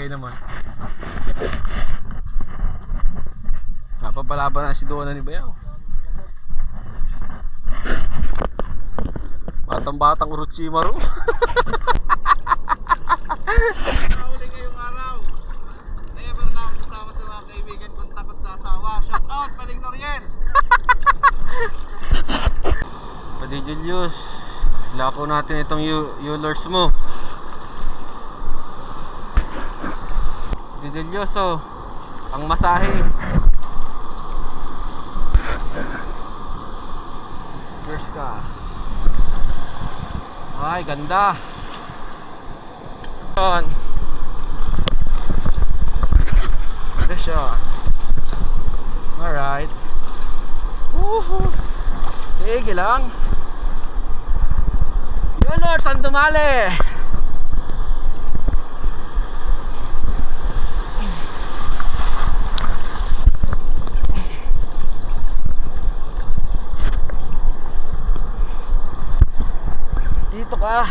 naman. Napapalaban na si Dona ni Bayaw. Batang-batang Orochimaru. Nakahuli ngayong araw. Never na ako kasama sa mga kaibigan kung takot sa asawa. Shout out, Paling Noriel. Pwede Julius, lako natin itong Eulers mo. Pwede Julius, oh, ang masahe. First ka. Ay, ganda. This shot. Alright. Woohoo. Sige lang. Yun Lord, saan tumali? Dito ka.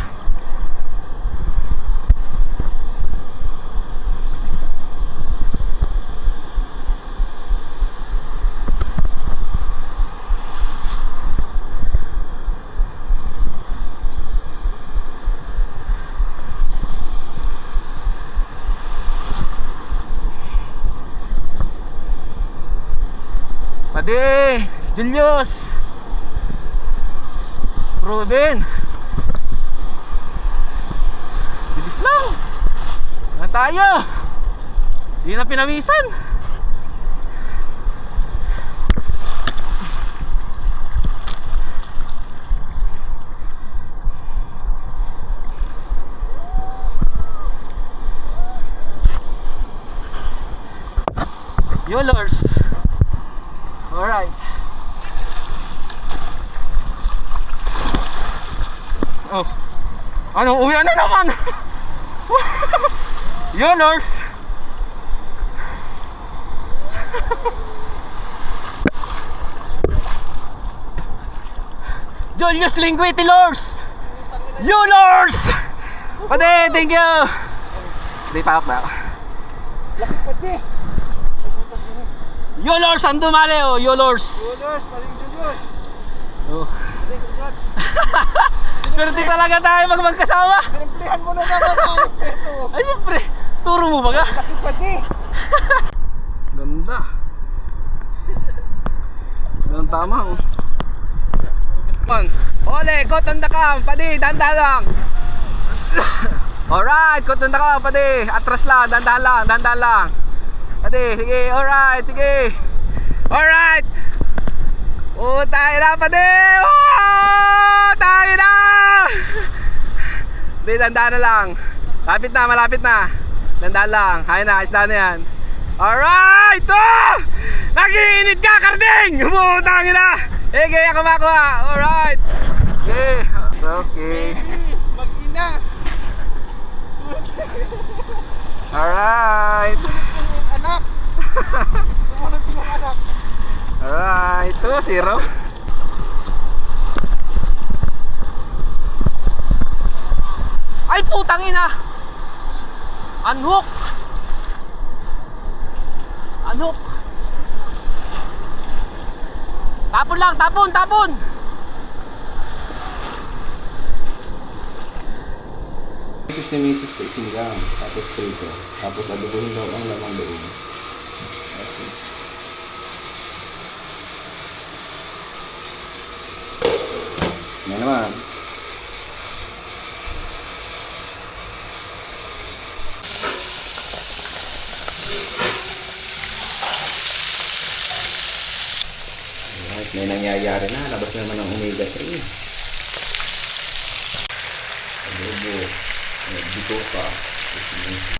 Pade, Julius, Ruben. Bilis lang. Na tayo. Hindi na pinawisan. Eulers. Alright. Oh. Ano? Uwi na naman. Eulers. Julius Linguiti Lors. Eulers. Pade, thank you. Hindi pa ako. Laki pati. Eulers, ang dumali oh, Eulers. Julius, Paling Julius. Oh. Paling congrats. Pero di talaga tayo magkasama. Sinimplihan mo na naman tayo ito. Ay, siyempre. Turo mo ba ka? Laki pati. Ganda. Ganun tama oh. Ole, caught on the cam. Padi, dandahan lang. Alright, caught on the cam. Padi, atras lang, dandahan lang, dandahan lang. Padi, sige, alright, sige. Alright. Oh, tayo na, padi. Oh, tayo na. Hindi, dandahan na lang. Lapit na, malapit na. Dandahan lang, kaya na, isda na yan. Alright! Oh! Nag-iinit ka, Karding! Umutangin na! Sige, ako makuha. Alright! Okay. Okay. Mag-ina. Alright. Sumunod yung anak. Sumunod yung anak. Alright. 2-0. Ay, putang ina! Unhook! Unhook! Tapon lang, tapon, tapon! Tapos ni Mrs. sa isinggang, tapos prito, tapos adubuhin daw ang lamang loob. Okay. Yan naman. Alright, may nangyayari na, labas naman ang omega 3. Adobo. Dito pa.